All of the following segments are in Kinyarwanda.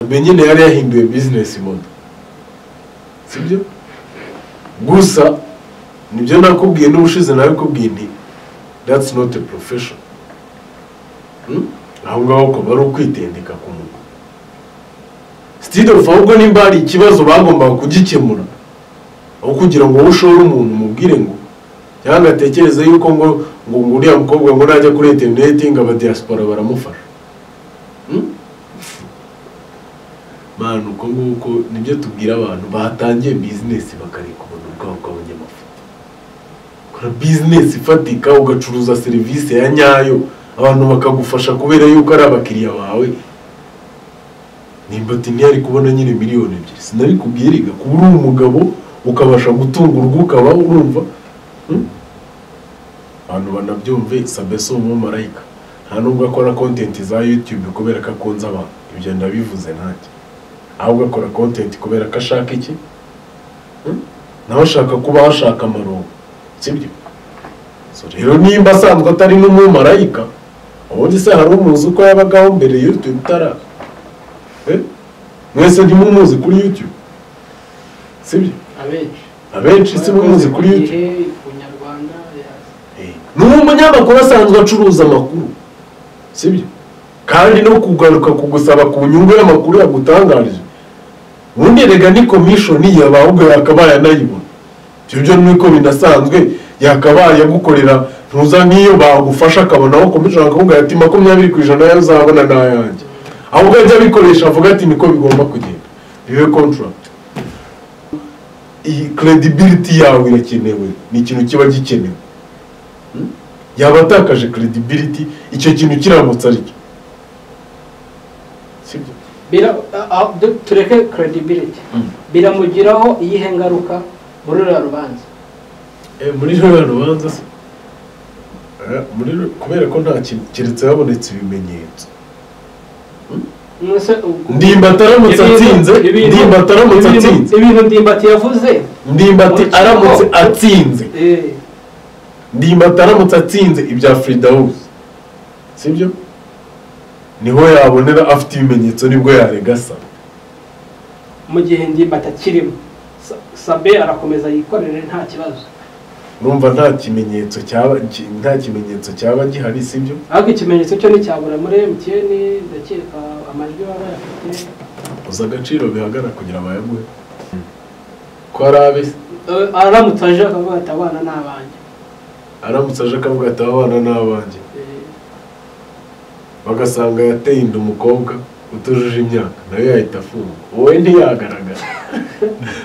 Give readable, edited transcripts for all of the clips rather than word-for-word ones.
nyine yari yahinduye business model sibyo gusa nibyo nakubwiye n'ubushize nawe kubwiye nti that's not a profession aho ngaho ko bari ukwitendeka ku muntu still of ahubwo nimba hari ikibazo bagomba kugikemura aho kugira ngo ushore umuntu mubwire ngo cyangwa atekereze yuko ngo uriya mukobwa ngo najya kuri internet ngo aba diaspora baramufasha manu uko nguko nibyo tubwira abantu batangiye business bakareka ubuntu bwabo bw'abanyamafuti kora business ifatika ugacuruza service ya nyayo abantu bakagufasha kubera yuko ari abakiriya bawe Ndimbati ntiyari kubona nyine miliyoni 2 sinari kubwiriga kuba uri umugabo ukabasha gutunga urugo ukaba urumva abantu banabyumve Sabeso mu Malayika nta nubwo akora content za YouTube kubera ko akunze abantu ibyo ndabivuze ntacyo ahubwo akora content kubera ko ashaka iki nawe ashaka kuba ashaka amarongo sibyo so rero nimba asanzwe atari mu Malayika ubundi se hari umuzi uko yabagaho mbere YouTube tara mwese ntimumuzi kuri YouTube sibyo abenshi si mumuzi kuri YouTube Abanyarwanda n'umunyamakuru asanzwe acuruza amakuru sibyo kandi no kugaruka kugusaba ku nyungu y'amakuru yagutangarije ubundi rega ni commission y'abahubwo yakabaye anayibona ibyo niko binasanzwe yakabaye gukorera ntuza niyo bagufasha akabonaho commission akavuga ati 20% yayo uzabona nayanjye ahubwo ajya bikoresha avuga ati niko bigomba kugenda bibe contract iyi credibility yawe irakenewe ni ikintu kiba gikenewe yabatakaje credibility icyo kintu kiramutse ari cyo sibyo tureke credibility biramugiraho iyihe ngaruka muri rubanza muri rubanza se kubera ko nta kintu kiretse habonetse ibimenyetso Ndimbati aramutse atsinze ibintu Ndimbati yavuze Ndimbati aramutse atsinze Ndimbati aramutse atsinze ibya Fridaus sibyo niho yabonera afite ibimenyetso nibwo yaregasa mu gihe Ndimbati akirimo Sabin arakomeza yikorere nta kibazo urumva nta kimenyetso cyaba gihari sibyo ahubwo ikimenyetso cyo ni cyabura muri MTN ndakeka amajwi baba yafite uza agaciro bihagara kugira abayaguhe ko arabe aramutse aje akavuga ati abana n'abanje aramutse aje akavuga ati abana n'abanje bagasanga yateye inda umukobwa utujuje imyaka nayo yahita afunga wowe ntiyagaragara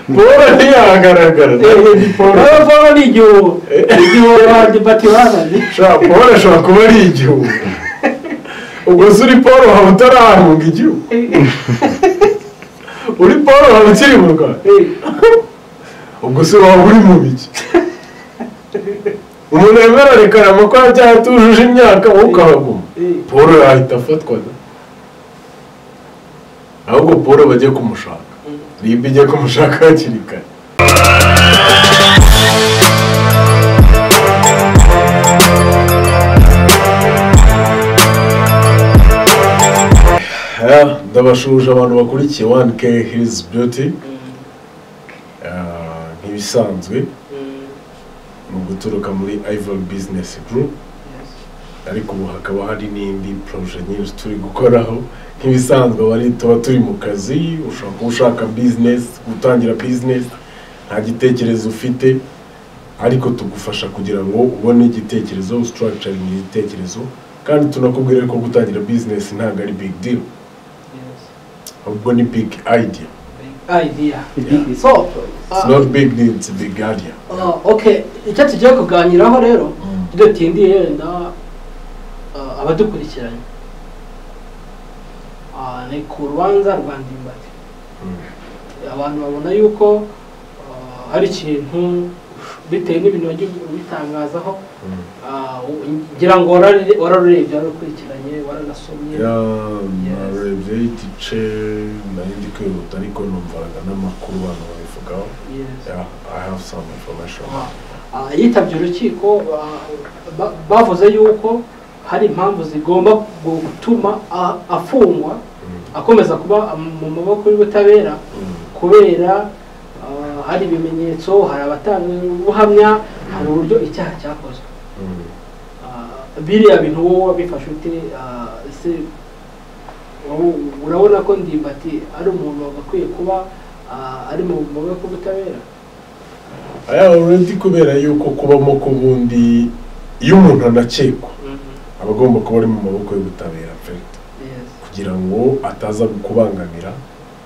Bora ntiyagaragara Bora ni igihugu Ndimbati wazanye Bora ashobora kuba ari igihugu ubwo se uri Paul waba utarahunga igihugu uri Paul waba ukiri mu Rwanda ubwo se waba uri mu biki umuntu yemera rekarama ko yatujuje imyaka wowe ukahaguma Paul yahita afatwa ahubwo Paul bajye kumushaka Niba ijya kumushaka hakiri kare ndabashuje abantu bakurikiye 1K Hills Beauty nk'ibisanzwe mu guturuka muri Ivory Business Group ariko ubu hakaba hari n'indi project nyinshi turi gukoraho nk'ibisanzwe bari tuba turi mu kazi ushaka business gutangira business nta gitekerezo ufite ariko tugufasha kugira ngo ubone igitekerezo structure n'igitekerezo kandi tunakubwira ko gutangira business ntabwo ari big deal ahubwo ni big idea so it's not big deal, it's a big idea okay icyo tugiye kuganiraho rero tudatindiye yenda abadukurikiranye ni ku rubanza rwa Ndimbati abantu babona yuko hari ikintu bitewe n'ibintu bitangazaho ngira ngo wararurebye warakurikiranye waranasomye narebye igice nari ndi kwihuta ariko numvaga n'amakuru abantu babivugaho I have some information yitabye urukiko bavuze yuko hari impamvu zigomba gutuma afungwa akomeza kuba mu maboko y'ubutabera kubera hari ibimenyetso, hari abatangabuhamya, hari uburyo icyaha cyakozwe. Biriya bintu wowe wabifashe ute? Ese urabona ko Ndimbati ari umuntu wagakwiye kuba ari mu maboko y'ubutabera? already kubera yuko kubamo ku bundi iyo umuntu anakekwa aba agomba kuba ari mu maboko y'ubutabera kugira ngo ataza kubangamira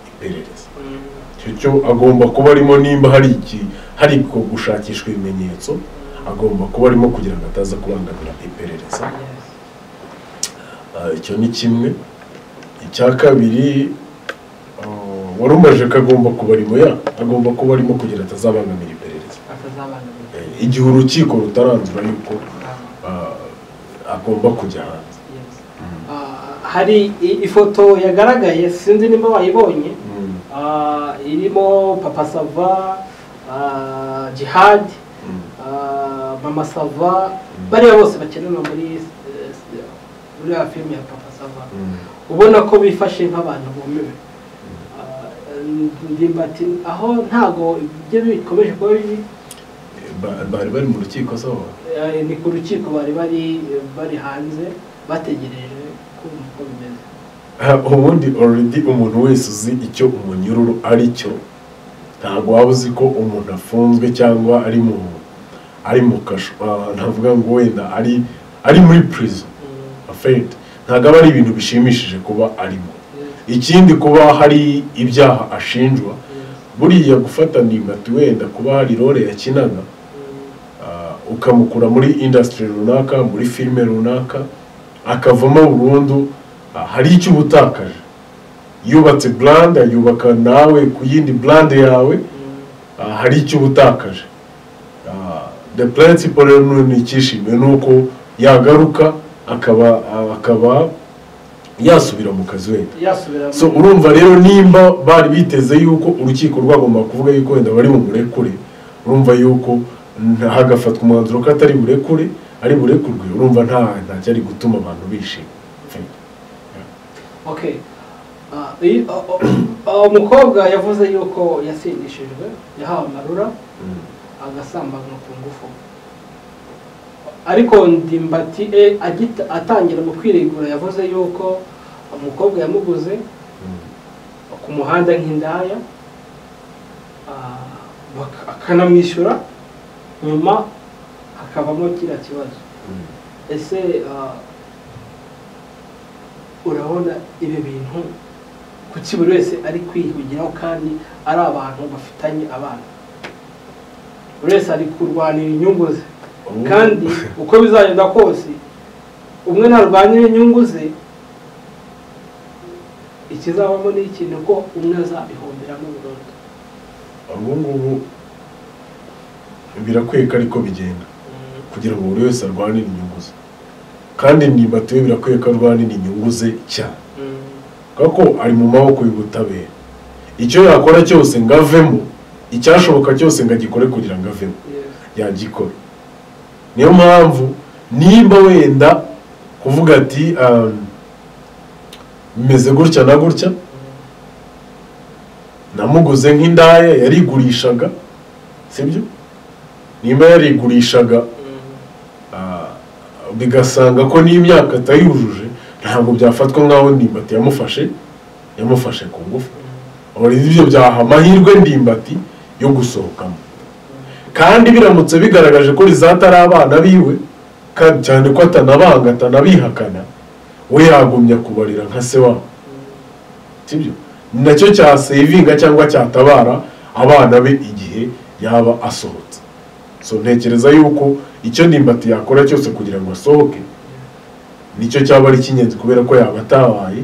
iperereza. Cyo agomba kuba arimo, nimba hari gushakishwa ibimenyetso, agomba kuba arimo kugira ngo ataza kubangamira iperereza. Icyo ni kimwe. Icya kabiri, warumaje ko agomba kuba arimo agomba kuba arimo kugira atazabangamira iperereza. Igihe urukiko rutaranzura yuko agomba kujya hanze. Hari ifoto yagaragaye, sinzi niba wayibonye, irimo Papa Sava, Jihad, Mama Sava, bariya bose bakenera muri ya filime ya Papa Sava. Ubona ko bifashe nk'abantu bumiwe. Ndimbati aho ntago ibyo bikomeje kuba bibi. Bari mu rukiko so? Ni ku rukiko bari hanze bategereje ko bimeze. Ubundi already umuntu wese uzi icyo umunyururu ari cyo, ntago waba uzi ko umuntu afunzwe cyangwa ari mu kasho, ntavuga ngo wenda ari muri prison. Ntago aba ari ibintu bishimishije kuba arimo. Ikindi kuba hari ibyaha ashinjwa, buriya gufata Ndimbati wenda kuba hari role yakinaga ukamukura muri industry runaka, muri filime runaka, akavamo burundu, hari icyo ubutakaje. Yubatse brand, yubaka nawe ku yindi brand yawe, hari icyo ubutakaje. The principle rero ni ikishimwe nuko yagaruka akaba yasubira mu kazi wenda. So urumva rero nimba bari biteze yuko urukiko rwagomba kuvuga yuko wenda bari mu murekure, urumva yuko hagafatwa umwanzuro ko atari murekure, ari murekurwe, urumva nta cyari gutuma abantu bishima. Okay. Umukobwa yavuze yuko yasindishijwe, yahawe amarura, agasambanywa ku ngufu. Ariko Ndimbati atangira mu kwiregura yavuze yuko umukobwa yamuguze ku muhanda nk'indaya, akanamwishyura, nyuma hakabamo kiriya kibazo. Ese urabona ibi bintu kuki buri wese ari kwihugiraho kandi ari abantu bafitanye abana? Buri wese ari kurwanira inyungu ze, kandi uko bizagenda kose umwe narwanira inyungu ze, ikizabamo ni ikintu ko umwe azabihomberamo burundu. Ngubu birakweka ariko bigenda kugira ngo buri wese arwanire inyungu ze, kandi Ndimbati birakweka arwanire inyungu ze cyane kuko ari mu maboko y'ubutabera. Icyo yakora cyose ngavemo, icyashoboka cyose ngagikore kugira ngo avemo, yagikora. Niyo mpamvu nimba wenda kuvuga ati meze gutya na gutya, namuguze nk'indaya, yarigurishaga, sibyo? Nimba yarigurishaga bigasanga ko n'imyaka atayujuje, ntabwo byafatwa nkaho Ndimbati yamufashe ku ngufu. Ibyo byaha amahirwe Ndimbati yo gusohokamo, kandi biramutse bigaragaje ko rizatari abana biwe, kandi cyane ko atanabanga atanabihakana, we yagumya kubarira nka se wabo, sibyo? Nacyo cya savinga cyangwa cyatabara abana be igihe yaba asohotse. So ntekereza yuko icyo Ndimbati yakora cyose kugira ngo asohoke nicyo cyaba ari kinyenzi, kubera ko yaba atabaye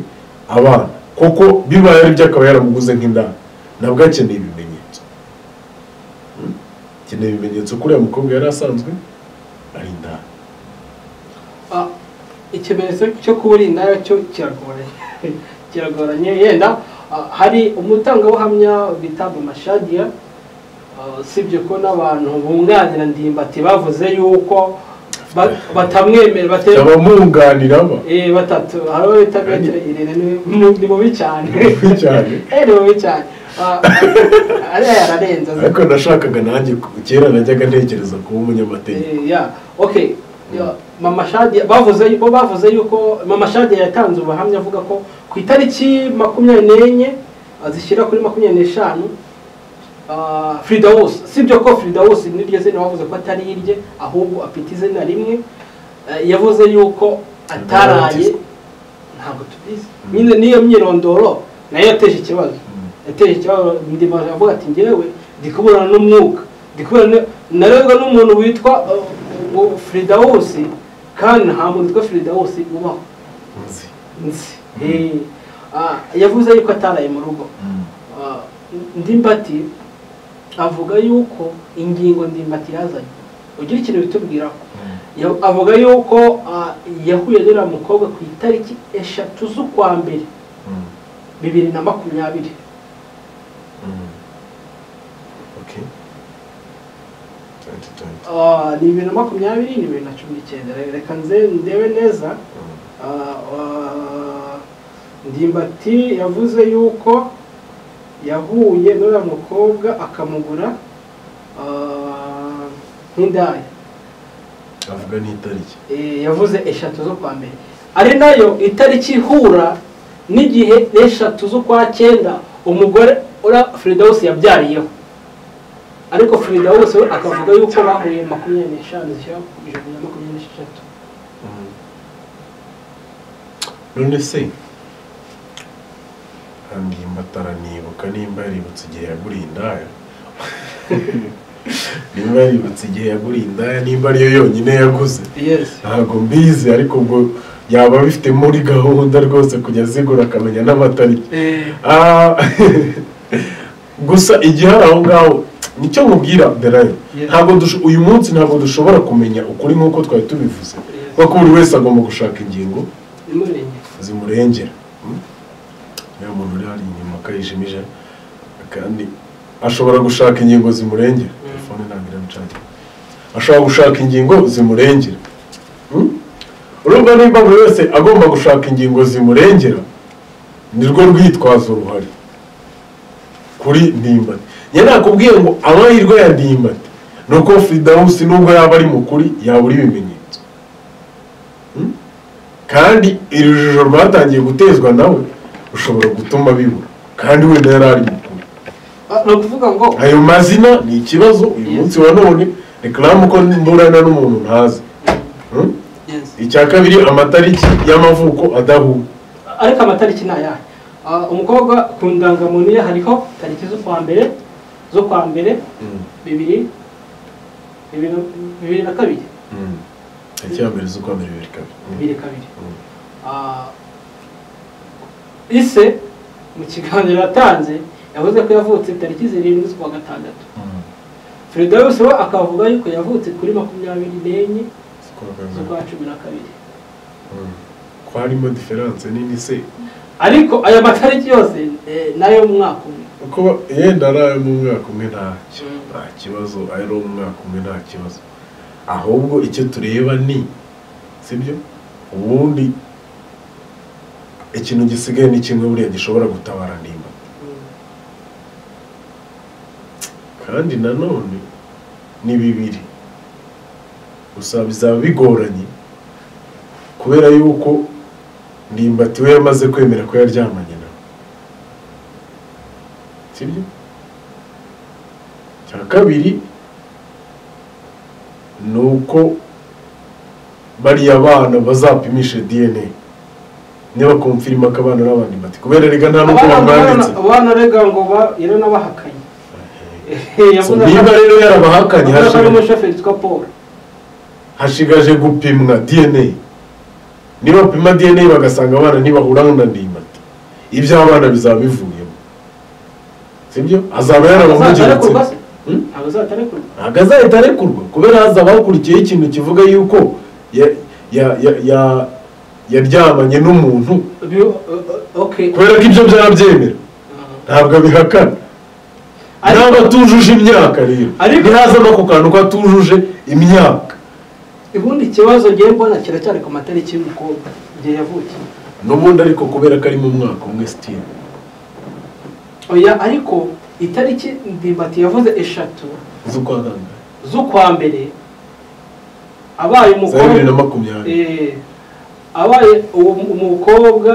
abana. Koko bibaye ari byakaba yaramuguze nk'indaya, nabwo akeneye ibimenyetso. Akeneye ibimenyetso kuri ya mukobwa yari asanzwe ari indaya. Ikimenyetso cyo kubura indaya cyo kiragoranye. Yenda hari umutangabuhamya bita Mashadiya, sibyo ko n'abantu bunganira Ndimbati bavuze yuko batamwemera abamwunganira batatu hariho bita Metre Irene ni mubi cyane ni mubi cyane ariya yararenze ariko nashakaga nanjye kera najyaga ntekereza kuba umunyamategeko okay Mama Shadi bavuze yuko Mama Shadi yatanze ubuhamya avuga ko ku itariki 24 azishyira kuri 25 Fridaus sibyo ko Fridaus niryo zina bavuze ko atari irye ahubwo afite izina rimwe yavuze yuko ataraye ntabwo tubizi nyine niyo myirondoro nayo yateje ikibazo Ndimbati avuga ati ngewe ndikuburana n'umwuka ndikuburana narebwa n'umuntu witwa Fridaus kandi nta muntu witwa Fridaus ubaho yavuze yuko ataraye mu rugo Ndimbati avuga yuko ingingo Ndimbati yazanye ugira ikintu bitubwiraho avuga yuko yahuye n'uriya mukobwa ku itariki 3 z'ukwa mbere 2020 okay ni 2020 ni 2019 reka ndebe neza Ndimbati yavuze yuko yahuye n'uriya mukobwa akamugura nk'indaya avuga n'itariki yavuze 3 zo kwa mbere ari nayo itariki ihura n'igihe 3 zo kwa 9 umugore ura Fridaus yabyariyeho ariko Fridaus we akavuga yuko bahuye 25 zishyira ku 26 none se Ndimbati nibuka nimba yaributse igihe yaguriye indaya nimba yaributse igihe yaguriye indaya nimba ariyo yonyine yaguze ntabwo mbizi ariko ubwo yaba bifite muri gahunda rwose kujya zigura akamenya n'amatariki gusa igihe aho ngaho nicyo mubwira Berayo ntabwo uyu munsi ntabwo dushobora kumenya ukuri nk'uko twari tubivuze kuko buri wese agomba gushaka ingingo zimurengera niyo muntu uri hari inyuma akayijimije kandi ashobora gushaka ingingo zimurengera telefone ntabwo iramucagira ashobora gushaka ingingo zimurengera urumva nimba buri wese agomba gushaka ingingo zimurengera nirwo rwitwazo ruhari kuri Ndimbati njye nakubwiye ngo amahirwe ya Ndimbati nuko Fridaus nubwo yaba ari mukuri yabura ibimenyetso kandi iri joro rwatangiye gutezwa nawe ushobora gutuma bibura kandi wenda yari ari mukuru no kuvuga ngo ayo mazina ni ikibazo uyu munsi wa none reklame ko mburana n'umuntu ntazi icya kabiri amatariki y'amavuko adahuye ariko amatariki nayahe umukobwa ku ndangamuntu ye hariho tariki zo kwa mbere 2022 tariki ya mbere zo kwa mbere 2022 ise mu kiganiro yatanze yavuze ko yavutse tariki 7 z'ukwa gatandatu Fridaus we akavuga yuko yavutse kuri 24 z'ukwa 12 ko harimo diferanse nini se ariko aya matariki yose nayo mu mwaka umwe uko yenda arayo mu mwaka umwe nta kibazo ayo mu mwaka umwe nta kibazo ahubwo icyo tureba ni sibyo ubundi ikintu gisigaye ni kimwe buriya gishobora gutabara Ndimbati kandi nanone ni bibiri gusa bizaba bigoranye kubera yuko Ndimbati we yamaze kwemera ko yaryamanye nawe sibyo cya kabiri nuko bariya abana bazapimisha DNA niba konfirma ko abana n'abandi Ndimbati kubera rega nta nuko bamwanditse abana rega ngo yero nabahakanye niba rero yarabahakanye hashigaje gupimwa DNA niba pima DNA bagasanga abana ntibahura na Ndimbati ibyo abana bizaba bivuyemo sibyo azaba yarabamugiritse agazaitarekurwa kubera hazaba hakurikiye ikintu kivuga yuko yaryamanye n'umuntu kubera ko ibyo byarabyemera ntabwo abihakana ntabwo atujuje imyaka rero ntihazamo ako kantu ko atujuje imyaka ubundi ikibazo ngiye mbona kiracyari ku matariki y'umukobwa igihe yavukiye n'ubundi ariko kubera ko ari mu mwaka umwe still oya ariko itariki Ndimbati yavuze 3 z'ukwa mbere abaye umukobwa abaye umukobwa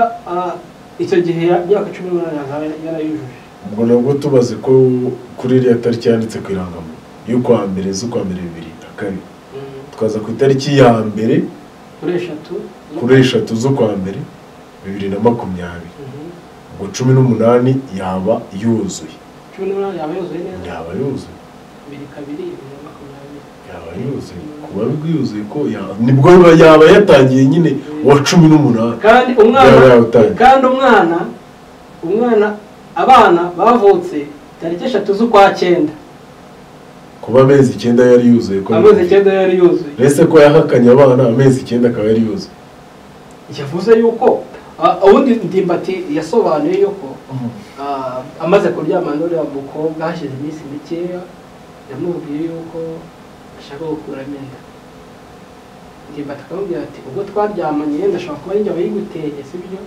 icyo gihe imyaka 18 yarayujuje ubwo nabwo tubaze ko kuri iriya tariki yanditse ku irangamuntu y'ukwa mbere z'ukwa mbere 2002 twaza ku itariki ya mbere kuri 3 z'ukwa mbere 2020 ubwo 18 yaba yuzuye 18 yaba yuzuye neza yaba yuzuye 2020 yaba yuzuye kuba bwiyuzuye ko nibwo yaba yatangiye nyine wa 18 kandi umwana abana bavutse tariki 3 z'ukwa 9 kuba amezi 9 yari yuzuye ko amezi 9 yari yuzuye ese ko yahakanye abana amezi 9 akaba yari yuzuye yavuze yuko ubundi Ndimbati yasobanuye yuko amaze kuryama n'uriya mukobwa hashize iminsi mikeya yamubwiye yuko ashaka gukuramo inda Ndimbati akamubwira ati ubwo twaryamanye yenda ashobora kuba yinjye abayiguteye sibyo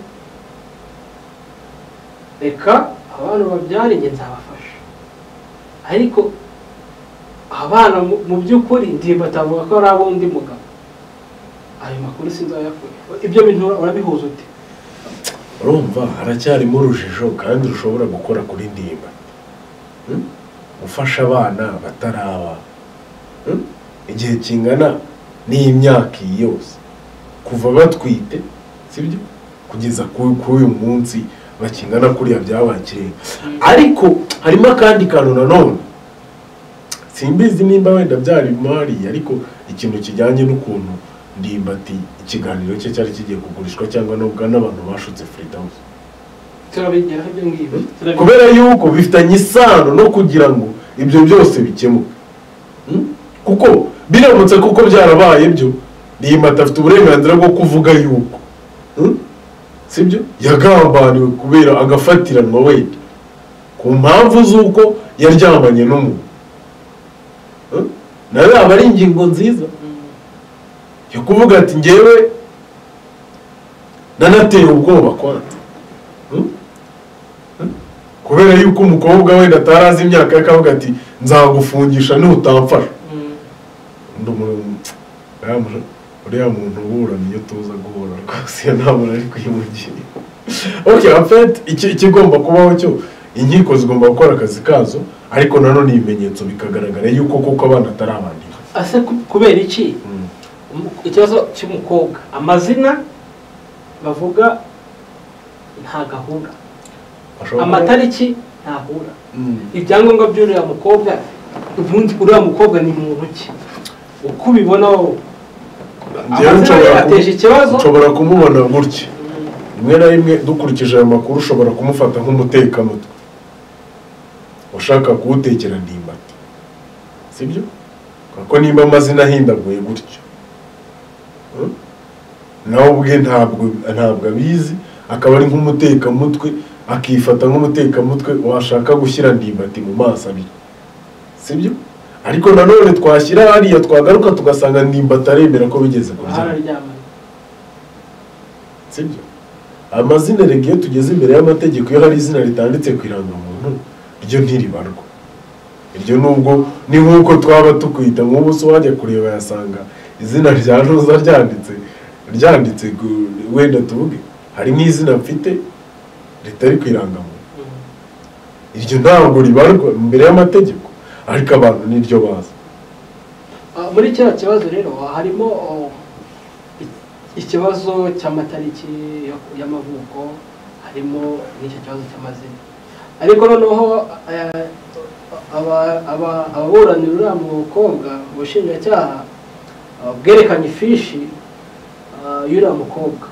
reka abantu babyara njye nzabafasha ariko abana mu by'ukuri Ndimbati avuga ko ari ab'undi mugabo ayo makuru sinzayakora ibyo bintu urabihuza ute urumva haracyarimo urujijo kandi rushobora gukora kuri Ndimbati gufasha abana bataraba igihe kingana n'imyaka yose kuva batwite sibyo kugeza kuri uyu munsi bakingana kuriya byabakiriye ariko harimo akandi kantu nanone simbizi nimba wenda byari mari ariko ikintu kijyanye n'ukuntu Ndimbati ikiganiro cye cyari kigiye kugurishwa cyangwa nubwo n'abantu bashutse Freedom turabigera ibyo ngibi kubera yuko bifitanye isano no kugira ngo ibyo byose bikemuke kuko biramutse kuko byarabaye byo Ndimbati afite uburenganzira bwo kuvuga yuko sibyo yagambaniwe kubera agafatiranwa wenda ku mpamvu z'uko yaryamanye n'umuntu nawe aba ari ingingo nziza yo kuvuga ati ngewe nanateye ubwoba kwanza kubera yuko umukobwa wenda atarazi imyaka y'akavuga ati nzagufungisha nutamfasha uriya muntu uburana iyo tuza guhura rwose ntabwo ari kwimugira okay en fait ikigomba kubaho cyo inkiko zigomba gukora akazi kazo ariko nanone ibimenyetso bikagaragara yuko koko abana atari abandi ase kubera iki ikibazo cy'umukobwa amazina bavuga nta gahura amatariki ntahura ibyangombwa by'uriya mukobwa ubundi uriya mukobwa ni muntu ki uko ubibona ateje ikibazo ushobora kumubona gutya rimwe na rimwe dukurikije ayo makuru ushobora kumufata nk'umutekamutwe ushaka kuwutekera Ndimbati sibyo kuko nimba amazina ahindaguye gutyo nawe ubwe ntabwo abizi akaba ari nk'umutekamutwe akifata nk'umutekamutwe washaka gushyira Ndimbati mu maso abiri sibyo ariko nanone twashyira hariya twagaruka tugasanga Ndimbati aremera ko bigeze kuryama sibyo amazina rege iyo tugeze imbere y'amategeko iyo hari izina ritanditse ku irangamuntu ryo ntiribarwa iryo nubwo ni nk'uko twaba tukwita nk'ubu se wajya kureba yasanga izina rya Roza ryanditse wenda tuvuge hari n'izina mfite ritari ku irangamuntu iryo ntabwo ribarwa imbere y'amategeko ariko abantu niryo baza muri cya kibazo rero harimo ikibazo cy'amatariki y'amavuko harimo n'icyo kibazo cy'amazina ariko noneho ababuranira uriya mukobwa ubushinjacyaha bwerekanye ifishi y'uriya mukobwa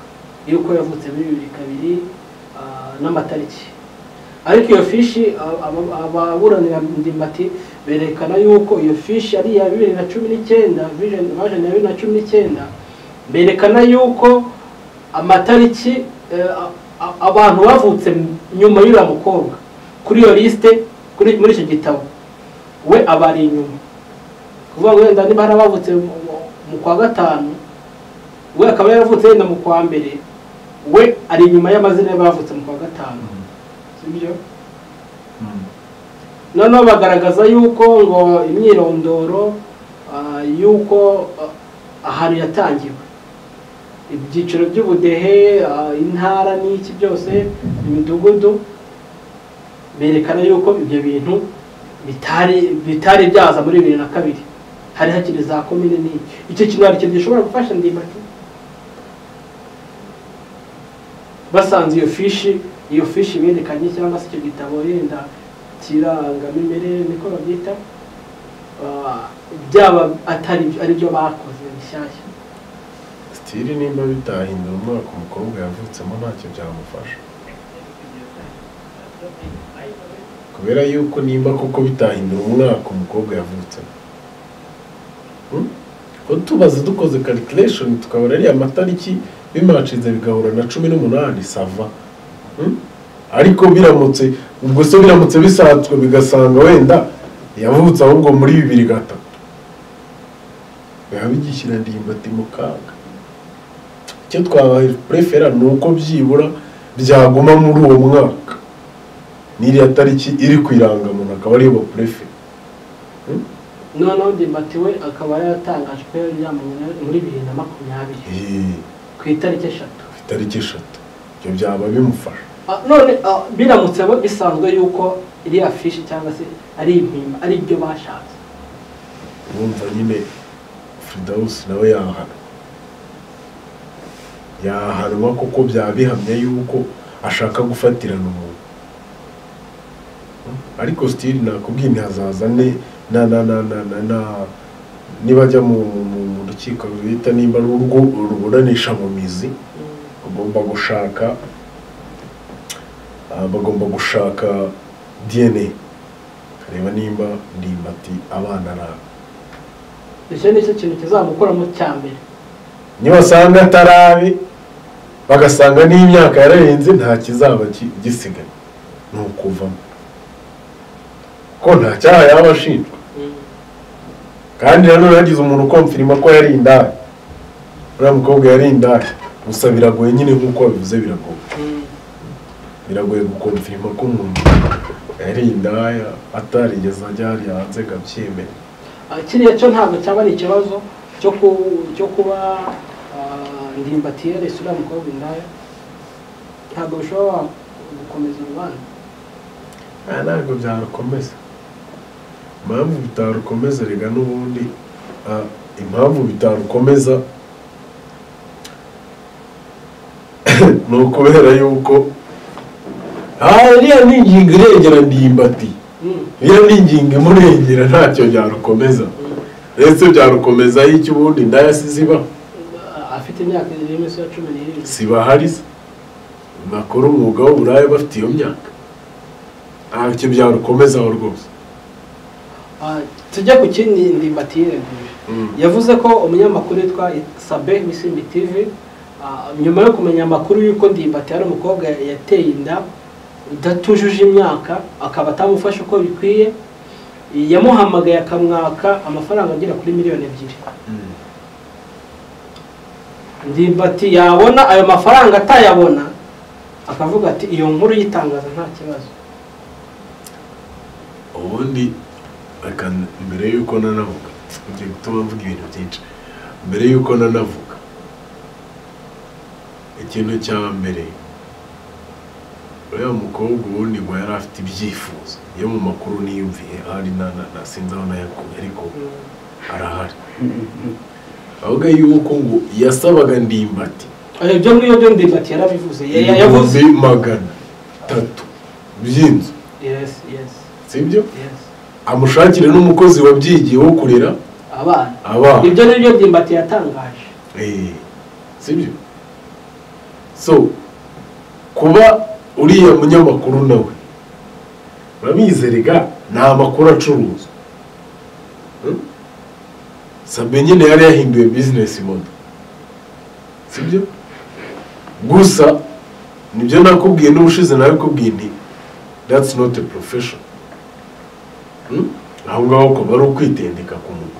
yuko yavutse muri 2002 n'amatariki ariko iyo fishi ababuranira Ndimbati berekana yuko iyo fishi ari ya 2019 version ya 2019 berekana yuko amatariki abantu bavutse nyuma y'uriya mukobwa kuri iyo liste muri icyo gitabo we abari inyuma kuvuga ngo wenda niba hari abavutse mu kwa gatanu we akaba yaravutse yenda mu kwa mbere we ari inyuma y'amazina y'abavutse mu kwa gatanu sibyo noneho bagaragaza yuko ngo imyirondoro yuko ahantu yatangiwe ibyiciro by'ubudehe intara n'iki byose imidugudu berekana yuko ibyo bintu bitari byaza muri 2002 hari hakiri za komine n'iki icyo kintu ari cyo gishobora gufasha Ndimbati basanze iyo fishi berekanye cyangwa se icyo gitabo yenda kirangamimerere niko babyita byaba ari byo bakoze bishyashya stili nimba bitahindura umwaka umukobwa yavutsemo ntacyo byamufasha kubera yuko nimba koko bitahindura umwaka umukobwa yavutsemo ko tubaze dukoze calculation tukabona ari amatariki bimacinze bigahura na 18 sava ariko biramutse ubwo so biramutse bisatswe bigasanga wenda yavutse ahubwo muri 2003 yabigishyira Ndimbati mu kaga cyo twabaye prefera nuko byibura byaguma muri uwo mwaka niri tariki iri kwiranga umuntu akaba ari bo prefera noneho Ndimbati we akaba yatangaje ko muri 2020 ku itariki 3 cyo byaba bimufasha none biramutse bisanzwe yuko iri afishi cyangwa se ari impimba ari byo bashatse wumva nyine Firdausi nawe yahanwa kuko byabihamya yuko ashaka gufatirana umuntu ariko stili nakubwiye ntazazane nibajya mu rukiko bita nimba ruburanisha mu mizi bagomba gushaka DNA kareba nimba Ndimbati abana ara icyo nicyo kintu kizamukuramo cyambere nibasanga atarabi bagasanga n'imyaka yararenze nta kizaba gisigaye nukuvamo ko nta cyaha yaba ashinjwa kandi rero yagize umuntu konfirima ko yari indaya uriya mukobwa yari indaya gusa biragoye nyine nk'uko babivuze biragoye gukonfirima ko umuntu yari indaya atarigeze ajya hariya hanze gabyemere kiriya cyo ntabwo cyaba ari ikibazo cyo kuba Ndimbati yarese uriya mukobwa indaya ntabwo bishobora gukomeza urubanza ntabwo byarukomeza impamvu bitarukomeza rega n'ubundi impamvu bitarukomeza ni ukubera yuko iriya ni ingingo irengera Ndimbati iriya ni ingingo imurengera ntacyo byarukomeza ndetse byarukomeza y'icyo ubundi indaya siziba afite imyaka iri munsi ya 17 sibahari makuru umwuga w'uburaya bafite iyo myaka ntacyo byarukomezaho rwose tujya ku kindi Ndimbati yireguje yavuze ko umunyamakuru witwa Sabin Misimbi TV nyuma yo kumenya amakuru yuko Ndimbati ari umukobwa yateye inda idatujuje imyaka akaba atamufasha uko bikwiye yamuhamagaye akamwaka amafaranga agera kuri 2 miliyoni. Ndimbati yabona ayo mafaranga atayabona akavuga ati iyo nkuru yitangaza nta kibazo. Ubundi mbere yuko nanavuga ugiye gutuma mvuga ibintu byinshi mbere yuko nanavuga ikintu cya mbere uriya mukobwa ubundi ngo yari afite ibyifuzo yo mu makuru niyumviye hari nasinze aho nayakuye ariko arahari ahubwo yuko ngo yasabaga Ndimbati ibyo ngibyo Ndimbati yarabivuze yavuze 300 by'inzu. Yes. Sibyo? Yes. Amushakire n'umukozi wabyigiye wo kurera abana. Ibyo nibyo Ndimbati yatangaje. Sibyo? So kuba uriya munyamakuru nawe babizerega nta makuru acuruza. Sabin nyine yari yahinduye business model. Sibyo? Gusa nibyo nakubwiye n'ubushize nawe kubwiye nti that's not a profession. Aho ngaho ko bari ukwitendeka ku muntu.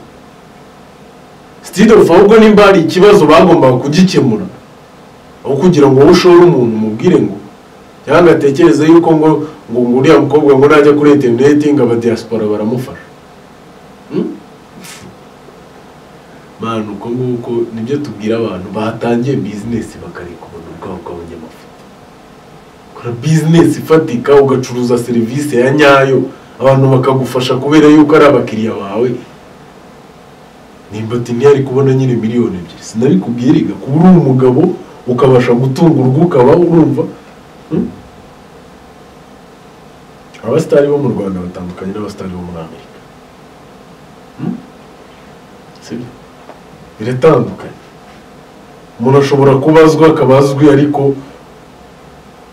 instead of ahubwo nimba hari ikibazo bagombaga kugikemura aho kugira ngo ushore umuntu mubwire ngo cyangwa atekereze yuko ngo uriya mukobwa ngo najya kuri internet ngo aba diaspora baramufasha. Manu uko nguko nibyo tubwira abantu batangiye business bakareka ubuntu bwabo bw'abanyamafuta. Kora business ifatika ugacuruza service ya nyayo abantu bakagufasha kubera yuko ari abakiriya bawe. Ndimbati ntiyari kubona nyine miliyoni 2 sinabikubwiriga kuba uri umugabo ukabasha gutunga urugo ukaba urumva. Abastari bo mu Rwanda batandukanye n'abastari bo muri Amerika. Sibyo biratandukanye. Umuntu ashobora kubazwa akabazwi ariko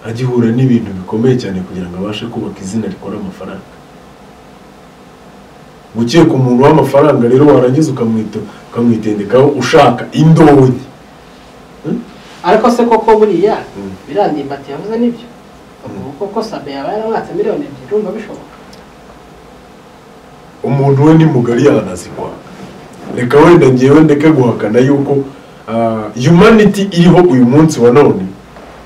agihura n'ibintu bikomeye cyane kugira ngo abashe kubaka izina rikora amafaranga. Gukiye ku muntu w'amafaranga rero warangiza ukamwitendekaho ushaka indonyi. Ariko se koko buriya Ndimbati yavuze nibyo koko Sabin yaba yaramwatse miliyoni 2 urumva bishoboka? Umuntu we ni mugari yanazikwa. Reka wenda ngewe ndeke guhakana yuko humanity iriho uyu munsi wa none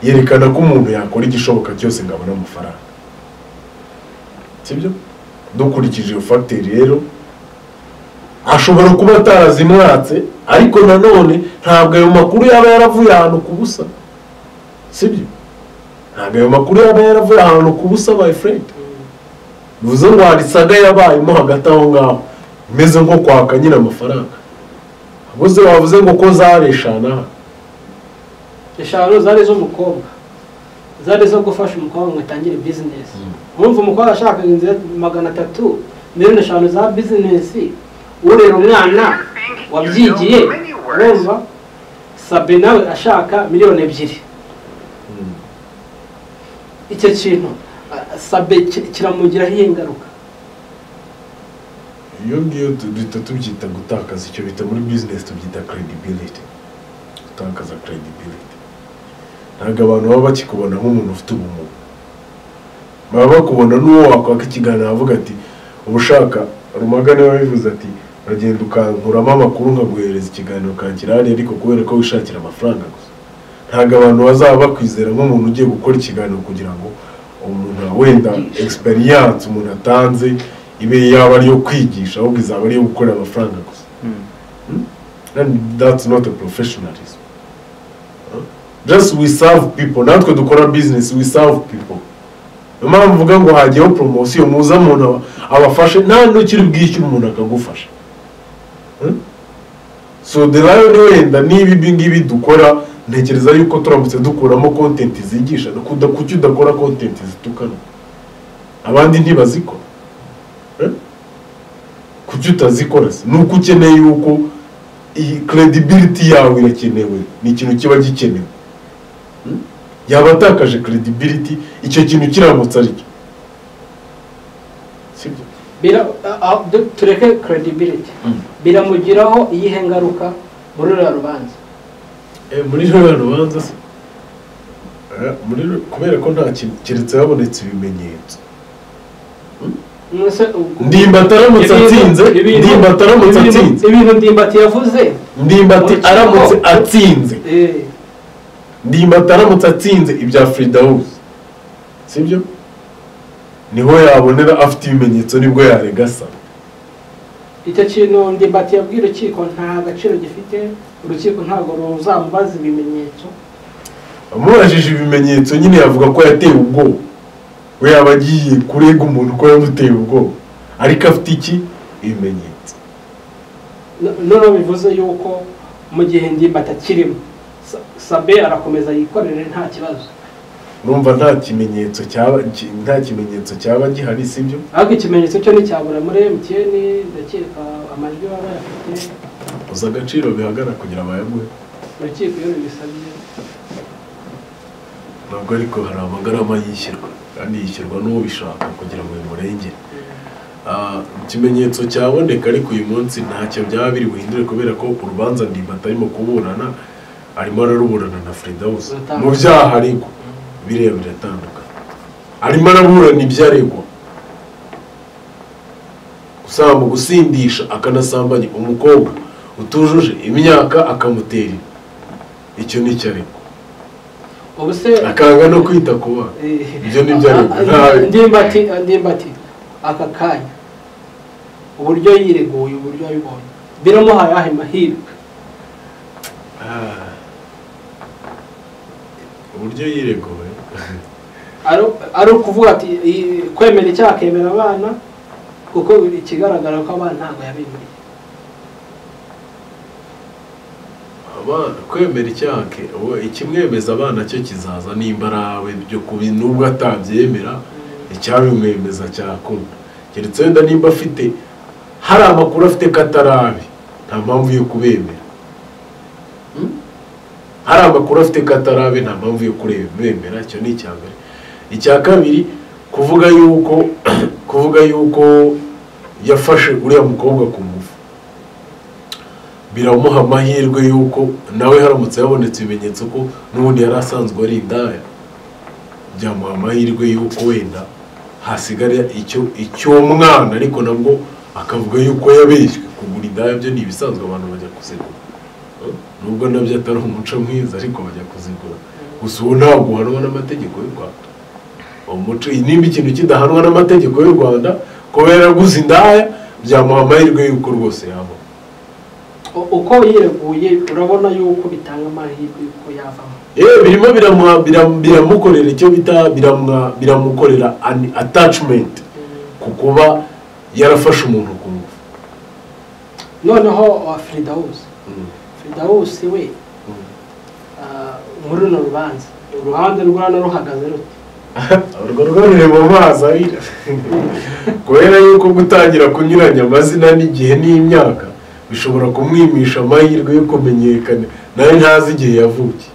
yerekana ko umuntu yakora igishoboka cyose ngo abone amafaranga. Sibyo? Dukurikije iyo factor rero ashobora kuba atarazimwatse ariko nanone ntabwo ayo makuru yaba yaravuye ahantu kubusa. Sibyo? Ntabwo ayo makuru yaba yaravuye ahantu kubusa my friend. Bivuze ngo harisaga yabayemo hagati aho ngaho imeze nko kwaka nyine amafaranga. Abuze wavuze ngo ko zareshana eshanu zari zo mukobwa zari zo gufasha umukobwa ngo atangire business. Urumva umukobwa ashaka inzira 300 miliyoni 5 za business urera umwana wabyigiye urumva. Sabin nawe ashaka miliyoni 2. Icyo kintu Sabin kiramugiraho ingaruka. Iyo ngiyo tubyita gutakaza icyo bita muri business tubyita credibility. Gutakaza credibility. Ntabwo abantu baba bakikubona nk'umuntu ufite ubumuntu. Baba bakubona n'uwo wakwaka ikiganiro avuga ati ubushaka Rumagane wabivuze ati uragenda ukankuramo amakuru nkaguhereza ikiganiro kankirari ariko kubera ko wishakira amafaranga gusa. Ntabwo abantu bazaba bakwizera nk'umuntu ugiye gukora ikiganiro kugira ngo umuntu wenda experience umuntu atanze ibe yaba ari yo kwigisha ahubwo izaba ari yo gukora amafaranga gusa. And that's not a professionalism. Just we serve people. Natwe dukora business, we serve people. Mama mvuga ngo hagiyeho promotion muza umuntu abafashe nta n'ukiri bwishyura umuntu akagufasha. So the lion wenda nibi ngibi dukora ntekereza yuko turamutse dukuramo content zigisha kuki udakora content zitukana abandi ntibazikora. Kuki utazikora se nuko ukeneye yuko iyi credibility yawe irakenewe ni ikintu kiba gikenewe. Yaba atakaje credibility icyo kintu kiramutse aricyo. Sibyo? Tureke credibility biramugiraho iyihe ngaruka muri rubanza? Muri rubanza se kubera ko nta kintu keretse habonetse ibimenyetso. Ndimbati aramutse atsinze ibintu Ndimbati yavuze Ndimbati aramutse atsinze Ndimbati aramutse atsinze ibya House. Sibyo? Niho yabonera afite ibimenyetso nibwo yaregasa. Icyo kintu Ndimbati yabwira urukiko nta gaciro gifite. Urukiko ntabwo ruzamubaza ibimenyetso. Amurajije ibimenyetso nyine yavuga ko yateye ubwoba. We yabagiye kurega umuntu ko yamuteye ubwoba ariko afite iki ibimenyetso. None bivuze yuko mu gihe Ndimbati akirimo Sabin arakomeza yikorere nta kibazo. Urumva nta kimenyetso cyaba gihari sibyo? Ariko ikimenyetso cyo ni cyabura muri MTN ndakeka amajwi baba yafite. Uza agaciro bihagara kugira abayaguhe. Urukiko iyo bisabye. Ntabwo ariko hari amagarama yishyirwa kandi yishyirwa n'uwo bishaka kugira ngo bimurengere. Ikimenyetso cyaboneka ariko uyu munsi ntacyo byaba biri buhindure kubera ko urubanza Ndimbati arimo kuburana arimo araruburana na House mu byaha ariko bireba biratandukanye. Arimo araburana ibyaregwa gusamba gusindisha akanasambanya umukobwa utujuje imyaka akamutera icyo ni cyo ariko ubuse akanga no kwita ku bana ibyo ni byo ariko Ndimbati aka kanya uburyo yireguye uburyo yabibonye biramuhaye ahe mahirwe uburyo yireguye ari ukuvuga ati kwemera icyaha akemera abana kuko ikigaragara ko abana ntabwo yabimuriye kwemera icyaha ikimwemeza abana cyo kizaza n'imbarawe byo kubi nubwo atabyemera icyabimwemeza cyakunda keretse wenda nimba afite hari amakuru afite katarabi nta mpamvu yo kubemera hari amakuru afite katarabi nta mpamvu yo kubemera icyo ni icya mbere icya kabiri kuvuga yuko yafashe uriya mukobwa ku ngufu biramuha amahirwe yuko nawe haramutse habonetse ibimenyetso ko n'ubundi yari asanzwe ari indaya byamuha amahirwe yuko wenda hasigara icyo mwana ariko nabwo akavuga yuko yabeshywe kugura indaya byo ni ibisanzwe abantu bajya kuzigura nubwo nabyo atari umuco mwiza ariko bajya kuzigura gusa ubu ntabwo uhanwa n'amategeko y'u Rwanda umuco nimba ikintu kidahanwa n'amategeko y'u Rwanda kubera guza indaya byamuha amahirwe yuko rwose yaba uko yireguye urabona yuko bitanga amahirwe yuko yavamo birimo biramukorera icyo bita biramukorera attachment ku kuba yarafashe umuntu ku ngufu noneho Firidawusi we muri runo rubanza uruhande rw'ano ruhagaze rute urwo rwanire mu mazi abira kubera yuko gutangira kunyuranya amazina n'igihe n'imyaka bishobora kumwimisha amahirwe yo kumenyekana nawe ntazi igihe yavukiye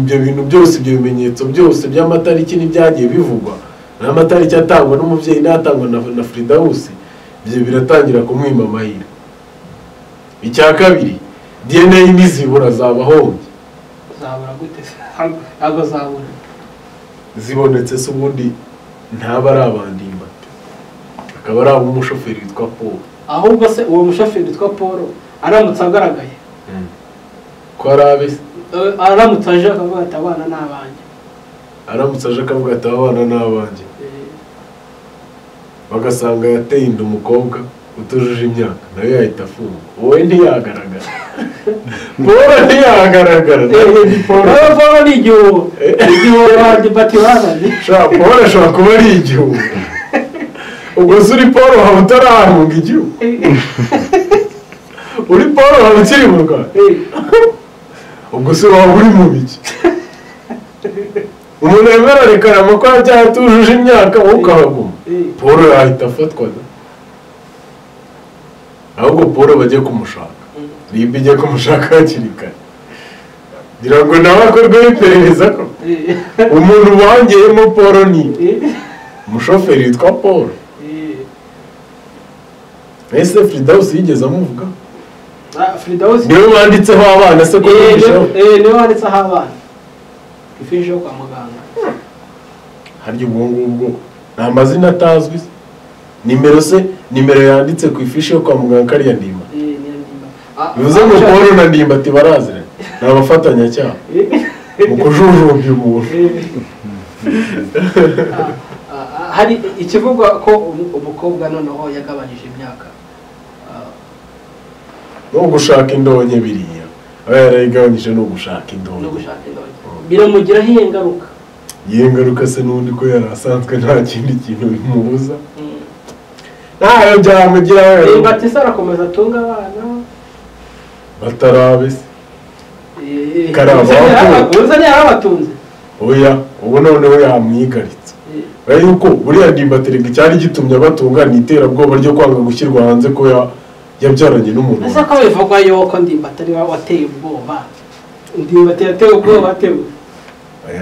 ibyo bintu byose ibyo bimenyetso byose by'amatariki n'ibyagiye bivugwa n'amatariki atangwa n'umubyeyi n'atangwa na Firidawusi ibyo biratangira kumwima amahirwe icya kabiri DNA n'izibura zabahombye zabura gute ntabwo zabura zibonetse se ubundi ntaba ari Ndimbati akaba ari umushoferi witwa Paul ahubwo se uwo mushoferi witwa Paul aramutse agaragaye ko arabe aramutse aje akavuga ati abana n'abanjye bagasanga yateye inda umukobwa utujuje imyaka nawe yahita afungwa wowe ntiyagaragara Paul ntiyagaragara Paul ni igihugu Ndimbati bazanye Paul ashobora kuba ari igihugu ubwo se uri Paul waba utarahunga igihugu uri Paul waba ukiri mu Rwanda ubwo se waba uri mu biki umuntu yemera rekarama ko atujuje imyaka wowe ukahaguma Paul yahita afatwa ahubwo Paul bajye kumushaka Niba ijya kumushaka hakiri kare ngira ngo nawe akorweho iperereza ko umuntu wangiyemo Paul ni umushoferi witwa Paul ese Firidawusi yigeze amuvuga niwe wanditseho abana se ko niwe wanditseho abana ifishi yo kwa muganga harya ubwo ngubwo nta mazina atazwi nimero yanditse ku ifishi yo kwa muganga kariya Ndimba bivuze ngo Paul na Ndimbati baraziranye ni abafatanyacyaha mu kujujumbya umuntu hari ikivugwa ko umukobwa noneho yagabanyije imyaka no gushaka indonke biriya aba yarayigabanyije no gushaka indonke biramugiraho iyo ngaruka iyo ngaruka se n'undi ko yari asanzwe nta kindi kintu bimubuza ntayo byamugiraho Ndimbati se arakomeza atunga abana batarabe se uzanye yarabatunze oya ubu noneho yamwigaritse yuko buriya Ndimbati cyari gitumye abatunga ni iterabwoba ryo kwanga gushyirwa hanze ko yabyaranye n'umuntu ese ko bivugwa yuko Ndimbati ari wateye ubwoba Ndimbati yateye ubwoba atewe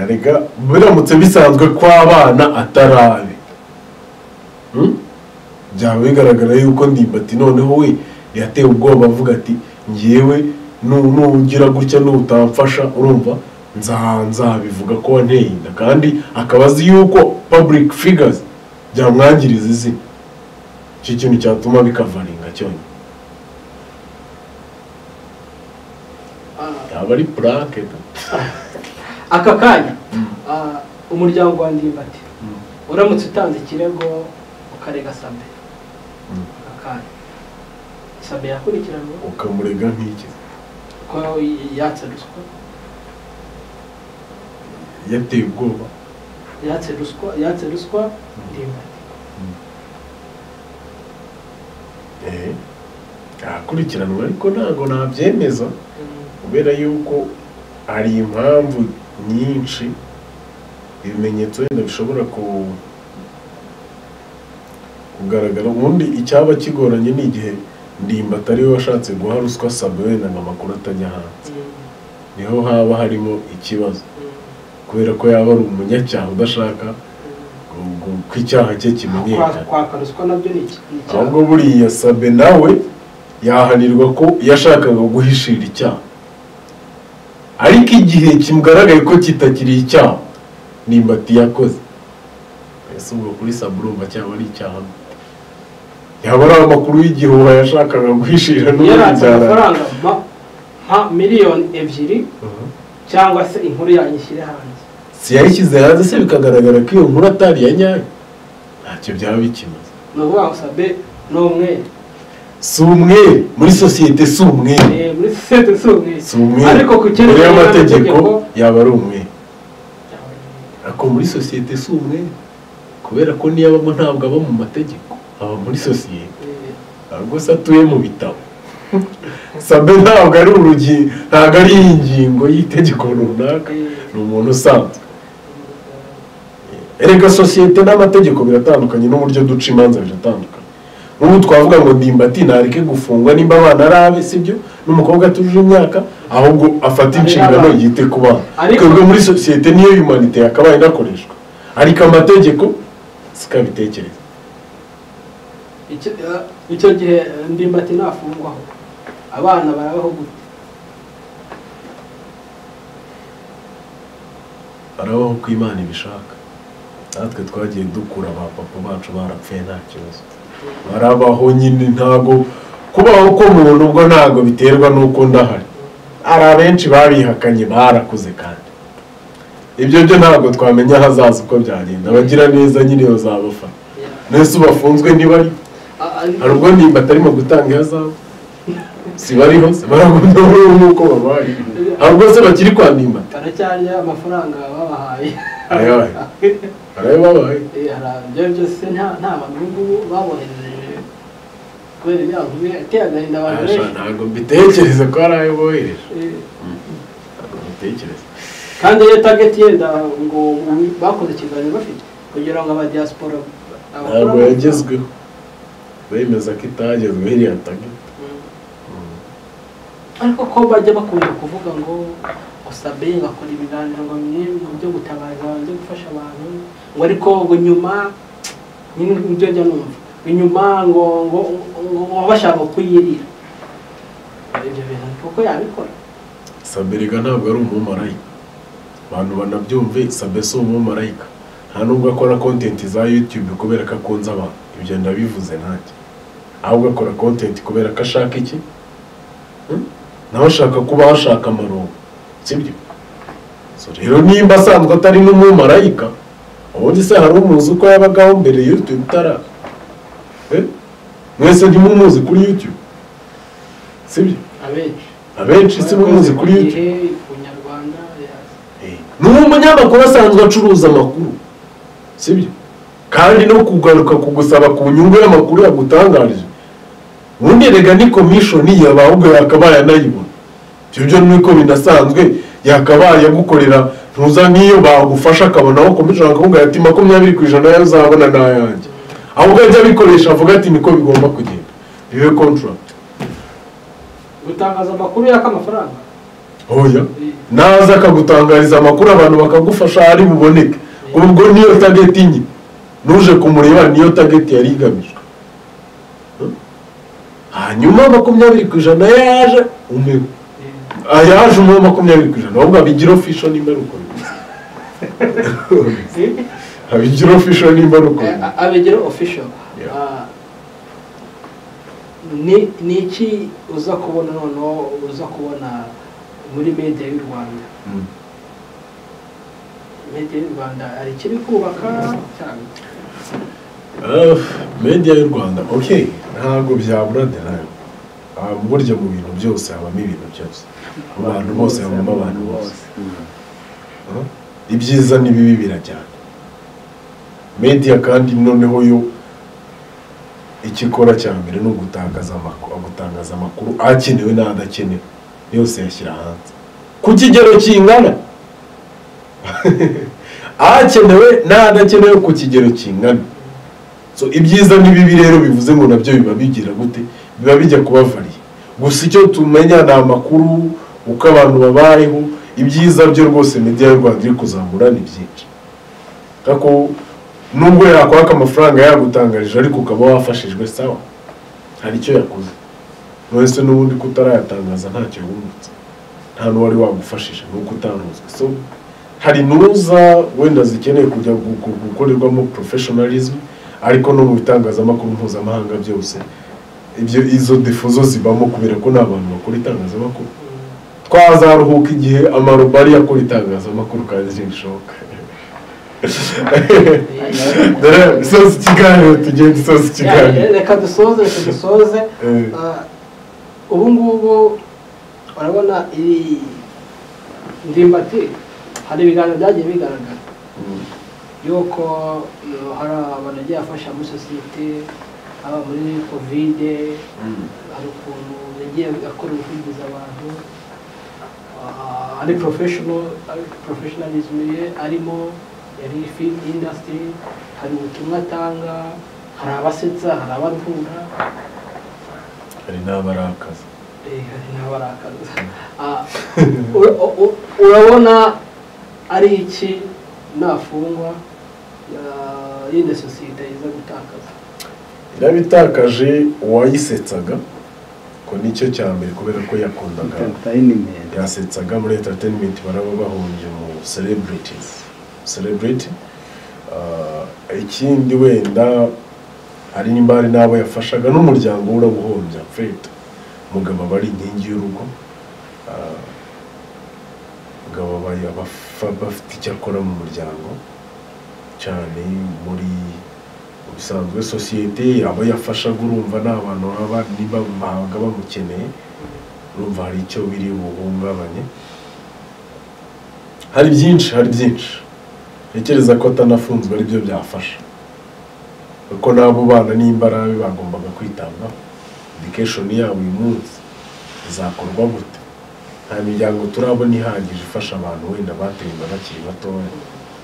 rega biramutse bisanzwe ko abana atarabe byaba bigaragara yuko Ndimbati noneho we yateye ubwoba avuga ati ngewe nugira gutya nutamfasha urumva nzabivuga ko wanteye inda kandi akaba azi yuko public figures byamwangiriza izina, icyo kintu cyatuma bikavaringa cyonyine. Yaba ari prank aka kanya umuryango wa Ndimbati uramutse utanze ikirego ukarega Sabin, aka kanya Sabin yakurikiranwa ukamurega nk'iki ko yatse ruswa, yateye ubwoba, yatse ruswa Ndimbati akurikiranwa, ariko ntabwo nabyemeza kubera yuko hari impamvu nyinshi, ibimenyetso wenda bishobora kugaragara. Ubundi icyaba kigoranye ni igihe Ndimbati ari we washatse guha ruswa Sabin wenda ngo amakuru atajya hanze, niho haba harimo ikibazo, kubera ko yaba ari umunyacyaha udashaka ko icyaha cye kimenyekana. Kwaka ruswa nabyo ni icyaha. Ahubwo buriya Sabin nawe yahanirwa ko yashakaga guhishira icyaha, ariko igihe kimugaragaye ko kitakiri icyaha Ndimbati yakoze, ese ubwo kuri Sabin urumva cyaba ari icyaha? Yaba ari amakuru y'igihuha yashakaga guhishira yaratse amafaranga miliyoni 2 cyangwa se inkuru yanyishyire hanze, si yayishyize hanze se bikagaragara ko iyo nkuru atari ya nyayo, ntacyo byaba bikimaze. ni ukuvuga ngo Sabin ni umwere, si umwere muri sosiyete, si umwere muri sosiyete, si umwere, ariko ku cyerekezo y'amategeko yaba ari umwere, ariko muri sosiyete si umwere, kubera ko niyo abamo ntabwo aba mu mategeko, aba muri sosiyete, ahubwo se atuye mu bitabo. Sabin ntabwo ari ntabwo ari ingingo y'itegeko runaka, ni umuntu usanzwe. Erega sosiyete n'amategeko biratandukanye, n'uburyo duca imanza biratandukanye. N'ubu twavuga ngo Ndimbati ntareke gufungwa nimba abana ari abe, sibyo, n'umukobwa atujuje imyaka, ahubwo afata inshingano yite ku bana. Twebwe muri sosiyete niyo humanite yakabaye inakoreshwa, ariko amategeko sikabitekereza. Icyo gihe Ndimbati nafungwaho abana barabaho gute? Barabaho ko Imana ibishaka. Natwe twagiye dukura ba papa bacu barapfuye nta kibazo, barabaho nyine. Ntago kubaho ko umuntu ubwo ntago biterwa n'uko ndahari. Ari abenshi babihakanye barakuze, kandi ibyo byo ntago twamenya hazaza uko byagenda. Abagira neza nyine bazabafata, nese ubafunzwe ntibari, hari ubwo Ndimbati arimo gutanga ihazabu, si bariho se baragundura nk'uko babaye, ahubwo se bakiri kwa Ndimbati baracyari amafaranga babahaye. Arayo babaye ibyo byose nta bantu babohereje kubera ibyago biteye agahinda abantu benshi. Ntabwo mbitekereza ko ari ayo bohereje, mbitekereza. Kandi iyo target yenda ngo bakoze ikiganiro bafite kugira ngo aba diaspora ntabwo yagezweho, bemeza ko itagezweho iriya target. Ariko ko bajya bakunda kuvuga ngo Sabin bakora ibiganiro ngo byo gutabaza, byo gufasha abantu, ngo ariko ngo nyuma n'ibyo njya numva inyuma ngo bashaka kuyirira ibyo bintu, kuko yabikora. Sabin ntabwo ari umumarayika, abantu banabyumve. Sabin si umumarayika, nta nubwo akora content za YouTube kubera ko akunze abantu, ibyo ndabivuze nanjye. Ahubwo akora content kubera ko ashaka iki, nawe ashaka kuba hashaka amarongo, sibyo? So rero nimba asanzwe atari n'umumarayika, ubundi se hari umuzi uko yabagaho mbere YouTube itara? Mwese ntimumuzi kuri YouTube, sibyo? Abenshi si mumuzi kuri YouTube. N'umunyamakuru asanzwe acuruza amakuru, sibyo? Kandi no kugaruka kugusaba ku nyungu y'amakuru yagutangarije, ubundi rega ni commission yaba ahubwo yakabaye anayibona. Ibyo niko binasanzwe, yakabaye gukorera ntuza niyo bagufasha akabonaho commission akavuga ati 20% yayo uzabona nayanjye, ahubwo ajya bikoresha avuga ati niko bigomba kugenda, bibe contract. Gutangaza amakuru y'akamafaranga, oya naza akagutangariza amakuru abantu bakagufasha ari buboneke. Ubwo niyo target inyi nuje kumureba, niyo target yari igamijwe. Hanyuma 20% yaje umwe ayaje 20%, ahubwo abigira official nimero uko. abigira official nimba ruko abigira official ni iki uza kubona noneho uza kubona muri media y'u Rwanda media y'u Rwanda ari kiri kubaka cyane media y'u Rwanda okay ntago byabura de nayo burya mu bintu byose habamo ibintu byose abantu bose habamo abantu bose ibyiza n'ibibi birajyana media kandi noneho yo ikikora cya mbere no gutangaza amakuru akenewe n'adakenewe yose yashyira hanze ku kigero kingana akenewe n'adakenewe ku kigero kingana so ibyiza n'ibibi rero bivuze ngo nabyo biba bigira gute biba bijya kubavariye gusa icyo tumenya ni amakuru uko abantu babayeho ibyiza byo rwose media y'u Rwanda iri kuzamura ni byinshi kako nubwo yakwaka amafaranga yagutangarije ariko ukaba wafashijwe sawa hari icyo yakoze wese n'ubundi kutarayatangaza ntacyo wungutse nta n'uwari wagufashije nuko utanuzwe so hari nuza wenda zikeneye kujya gukorerwamo professionalism ariko no mu bitangazamakuru mpuzamahanga byose ibyo izo defuzo zibamo kubera ko n'abantu bakora itangazamakuru twazaruhuka igihe amarobari yakora itangazamakuru kandi zishoboka sozi kiganiro tugende sozi kiganiro reka dusoze ubu ngubu urabona Ndimbati hari ibiganiro byagiye bigaragara yuko hari abantu bagiye afasha muri sosiyete aba muri covid hari ukuntu yagiye akora ubuvugizi abantu ari professionalism ye arimo yari film industry hari ubutumwa atanga hari abasetsa hari abaruhura hari n'abarakaza hari n'abarakaza urabona ari iki nafungwa y'inde sosiyete iza gutakaza irabitakaje uwayisetsaga ko nicyo cya mbere kubera ko yakundaga yasetsaga muri entertainment baraba bahunje mu celebrity ikindi wenda hari nimbari nabo yafashaga n'umuryango urabuhombya fete mugabo bari inkingi y'urugo mugabo bafite icyo akora mu muryango cyane muri bisanzwe sosiyete abo yafashaga urumva n'abantu baba niba bahaga bamukeneye urumva hari icyo biri buhungabanye hari byinshi ntekereza ko atanafunzwe ari byo byafasha kuko n'abo bana n'imbaraga bagombaga kwitabwaho education yabo uyu munsi izakorwa gute nta miryango turabona ihagije ifasha abantu wenda bateye inda bakiri batoya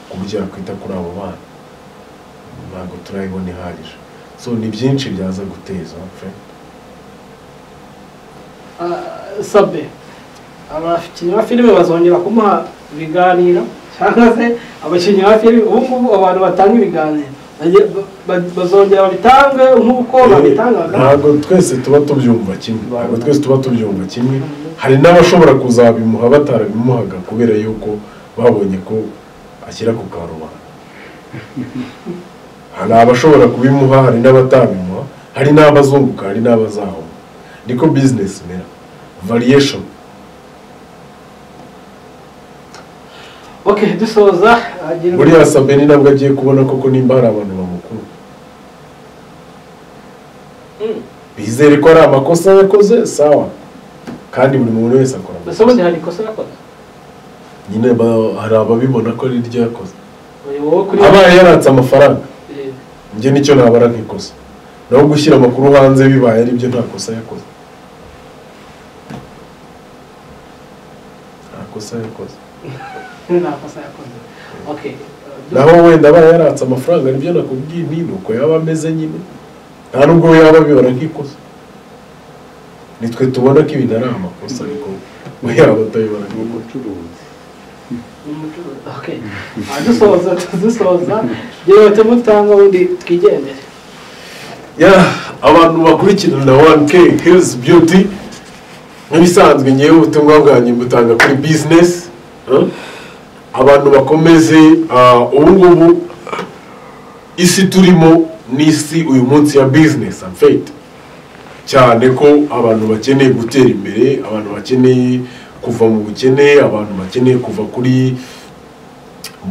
ku buryo yakwita kuri abo bana ntabwo turayibona ihagije so ni byinshi byaza guteza Sabe abakinnyi ba filime bazongera kumuha ibiganiro cyangwa se abakinnyi ba filime ubu ngubu abantu batanga ibiganiro bazongera babitange nk'uko babitangaga ntabwo twese tuba tubyumva kimwe hari n'abashobora kuzabimuha batarabimuhaga kubera yuko babonye ko ashyira ku karubanda hari abashobora kubimuha hari n'abatabimuha hari n'abazunguka hari n'abazahoma niko business mera variation. Okay, dusoza buriya Sabin nabwo agiye kubona koko nimba hari abantu bamukuru bizere ko ari amakosa yakoze sawa kandi buri muntu wese akora amakosa hari ikosa yakoze nyine hari ababibona ko ari ryo yakoze abaye yaratse amafaranga njye nicyo nabara nk'ikosa naho gushyira amakuru hanze bibaye ari byo nta kosa yakoze Okay. Naho wenda abaye yaratse amafaranga nibyo nakubwiye nuko yaba ameze nyine nta nubwo yaba bibona nk'ikosa nitwe tubona ko ibintu ari amakosa ariko we yaba atabibona nk'umucuruzi. Okay, dusoza yewe tumutanga undi twigendere abantu bakurikirana 1K Hills Beauty nk'ibisanzwe nyewe ubutumwa bwanjye butanga kuri business abantu bakomeze ubu ngubu isi turimo n'isi uyu munsi ya business and fate, cyane ko abantu bakeneye gutera imbere, abantu bakeneye kuva mu bukene, abantu bakeneye kuva kuri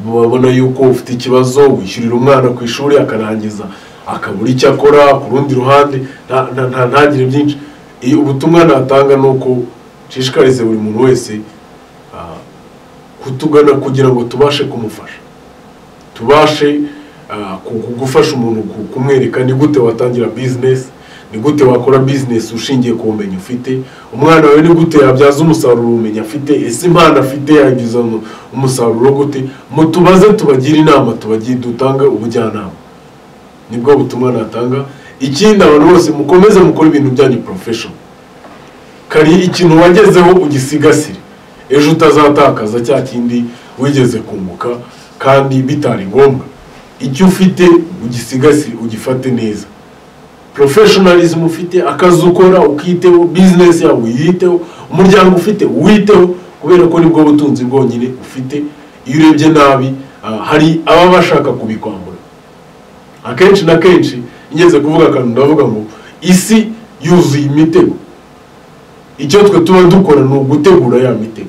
babona yuko ufite ikibazo wishyurira umwana ku ishuri akarangiza akabura icyo akora, ku rundi ruhande ntagire byinshi. Ubutumwa natanga nuko nshishikarize buri muntu wese kutugana kugira ngo tubashe kumufasha, tubashe gufasha umuntu kumwereka ni gute watangira business, ni gute wakora business ushingiye ku bumenyi ufite, umwana wawe ni gute yabyaza umusaruro ubumenyi afite, ese impano afite yagiza umusaruro gute. Mutubaze tubagira inama, dutanga ubujyanama, nibwo butumwa natanga. Ikindi abantu bose mukomeze mukora ibintu byanyu professional, kari ikintu wagezeho ugisigasire, ejo utazatakaza cya kindi wigeze kunguka kandi bitari ngombwa. Icyo ufite ugisigasire, ugifate neza. Professionalism ufite, akazi ukora ukiteho, business yawe uyiteho, umuryango ufite uwiteho, kubera ko nibwo butunzi bwonyine ufite. Iyo urebye nabi hari aba bashaka kubikwambura. Akenshi na kenshi ingeze kuvuga kandi ndavuga ngo isi yuzuye imitego, icyo twe tuba dukora ni ugutegura ya mitego.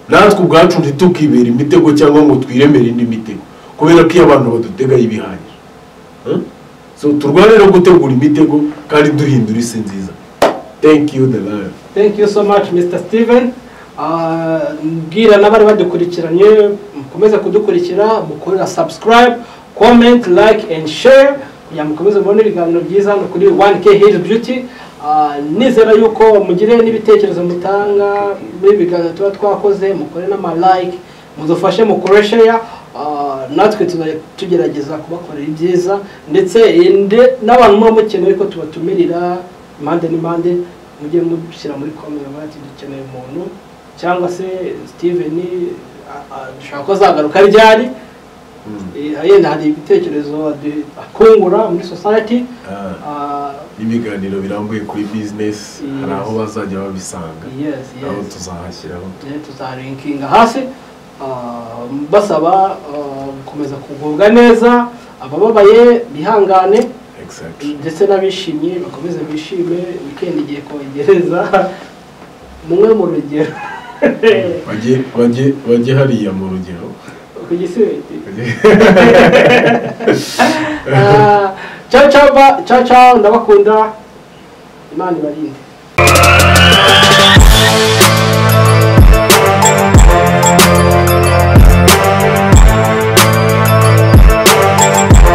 Natwe ubwacu ntitukibera imitego cyangwa ngo twiremere indi mitego, kubera ko abantu badutega ibihagije. So turwanira gutegura imitego kandi duhindura isi nziza. Thank you the lion. Thank you so much Mr. Steven. Mbwira n'abari badukurikiranye mukomeze kudukurikira, mukorera subscribe, comment, like and share kugira mukomeze mubone ibiganiro byiza hano kuri 1K Hills Beauty. Nizera yuko mugire n'ibitekerezo mutanga muri biganiro tuba twakoze, mukore n'ama like, mudufashe mukore share. Natwe tugerageza kubakorera ibyiza, ndetse n'abantu muba mukeneye ko tubatumirira impande n'impande, mujye mushyira muri comment bati dukeneye umuntu, cyangwa se Steven dushaka ko zagaruka ryari. Yenda hari ibitekerezo akungura muri society, ibiganiro birambuye kuri business, hari aho bazajya babisanga, aho tuzahashyiraho, tuzarinkinga hasi. Basaba gukomeza kugubwa neza, abababaye bihangane, ndetse n'abishimye bakomeze bishime. Weekend igiye kwegereza, mumwe mu rugero bajye hariya mu rugero ku Giswahili. Ciao, ndabakunda, Imana ibarinde.